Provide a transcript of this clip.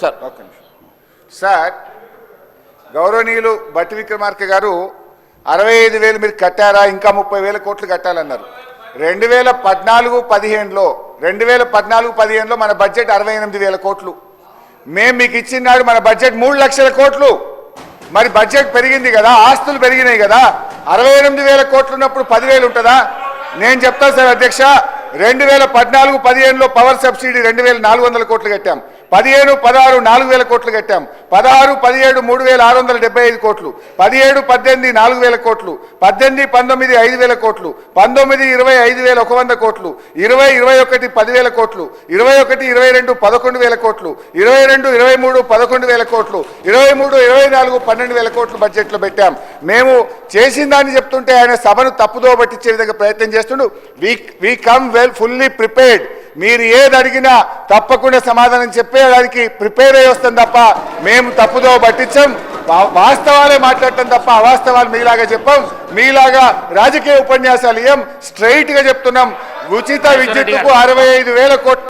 Sir sir గౌరవనీయులు బట్టి విక్రమార్క గారు 65,000 మీరు కట్టారా, ఇంకా 30,000 కోట్లు కట్టాలన్నారు. 2014-15లో మన బడ్జెట్ 68,000 కోట్లు. మేము మీకు ఇచ్చిన నాడు మన బడ్జెట్ 3 లక్షల కోట్లు. మరి బడ్జెట్ పెరిగింది కదా, ఆస్తులు పెరిగినాయి కదా. 68,000 కోట్లు ఉన్నప్పుడు 10,000 ఉంటుందా? నేను చెప్తాను సార్ అధ్యక్ష, 2014-15లో పవర్ సబ్సిడీ 2,400 కోట్లు కట్టాం. 15-16 4,000 కోట్లు కట్టాం. 16-17 3,675 కోట్లు. 17-18 4,000 కోట్లు. 18-19 5,000 కోట్లు. 19-20 5,100 కోట్లు. 20-21 10,000 కోట్లు. 21-22 11,000 కోట్లు. 22-23 11,000 కోట్లు. 23-24 12,000 కోట్లు బడ్జెట్లో పెట్టాం. మేము చేసిన దాన్ని చెప్తుంటే ఆయన సభను తప్పుదో పట్టించే విధంగా ప్రయత్నం చేస్తుండు. We come well fully prepared. మీరు ఏది అడిగినా తప్పకుండా సమాధానం చెప్పేదానికి ప్రిపేర్ అయ్యి వస్తాం తప్ప మేము తప్పుదో పట్టించాం. వాస్తవాలే మాట్లాడటం తప్ప అవాస్తవాలు మీలాగా చెప్పాం. మీలాగా రాజకీయ ఉపన్యాసాలు ఇయ్యం. స్ట్రైట్గా చెప్తున్నాం. ఉచిత విద్యుత్తుకు 65,000 కోట్లు